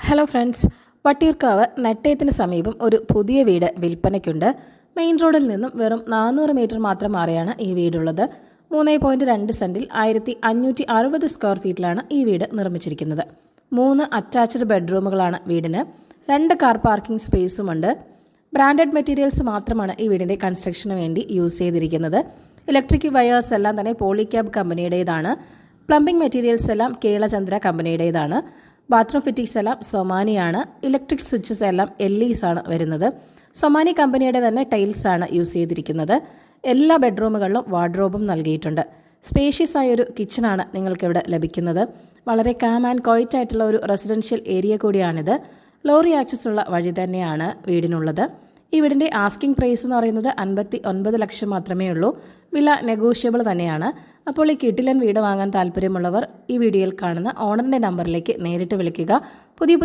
Hello friends, Vattiyoorkavu നെട്ടയത്തിന് സമീപം ഒരു പുതിയ വീട് വിൽപ്പനയ്ക്കുണ്ട്. മെയിൻ റോഡിൽ നിന്നും വെറും 400 മീറ്റർ മാത്രം മാറിയാണ് ഈ വീടുള്ളത്. 3.2 സെൻറ്റിൽ 1560 സ്ക്വയർ ഫീറ്റിലാണ് ഈ വീട് നിർമ്മിച്ചിരിക്കുന്നത്. 3 അറ്റാച്ച്ഡ് ബെഡ്റൂമുകളാണ് വീടിന്. 2 കാർ പാർക്കിംഗ് സ്പേസുമുണ്ട്. ബ്രാൻഡഡ് മെറ്റീരിയൽസ് മാത്രമാണ് ഈ വീടിൻ്റെ കൺസ്ട്രക്ഷന് വേണ്ടി യൂസ് ചെയ്തിരിക്കുന്നത്. ഇലക്ട്രിക് വയേഴ്സ് എല്ലാം തന്നെ പോളിക്യാബ് കമ്പനിയുടേതാണ്. പ്ലംബിംഗ് മെറ്റീരിയൽസ് എല്ലാം കേളചന്ദ്ര കമ്പനിയുടേതാണ്. ബാത്റൂം ഫിറ്റിംഗ്സ് എല്ലാം സൊമാനിയാണ്. ഇലക്ട്രിക് സ്വിച്ചസ് എല്ലാം LEs ആണ് വരുന്നത്. സൊമാനി കമ്പനിയുടെ തന്നെ ടൈൽസ് ആണ് യൂസ് ചെയ്തിരിക്കുന്നത്. എല്ലാ ബെഡ്റൂമുകളിലും വാർഡ്രോബും നൽകിയിട്ടുണ്ട്. സ്പേഷ്യസ് ആയൊരു കിച്ചണാണ് നിങ്ങൾക്കിവിടെ ലഭിക്കുന്നത്. വളരെ കാം ആൻഡ് ക്വയറ്റ് ആയിട്ടുള്ള ഒരു റെസിഡൻഷ്യൽ ഏരിയ കൂടിയാണിത്. ലോറി ആക്സസ് ഉള്ള വഴി തന്നെയാണ് വീടിനുള്ളത്. ഈ വീടിൻ്റെ ആസ്കിംഗ് പ്രൈസ് എന്ന് പറയുന്നത് 59 ലക്ഷം മാത്രമേ ഉള്ളൂ. വില നെഗോഷ്യബിൾ തന്നെയാണ്. അപ്പോൾ ഈ കിടിലൻ വീട് വാങ്ങാൻ താല്പര്യമുള്ളവർ ഈ വീഡിയോയിൽ കാണുന്ന ഓണറിൻ്റെ നമ്പറിലേക്ക് നേരിട്ട് വിളിക്കുക. പുതിയ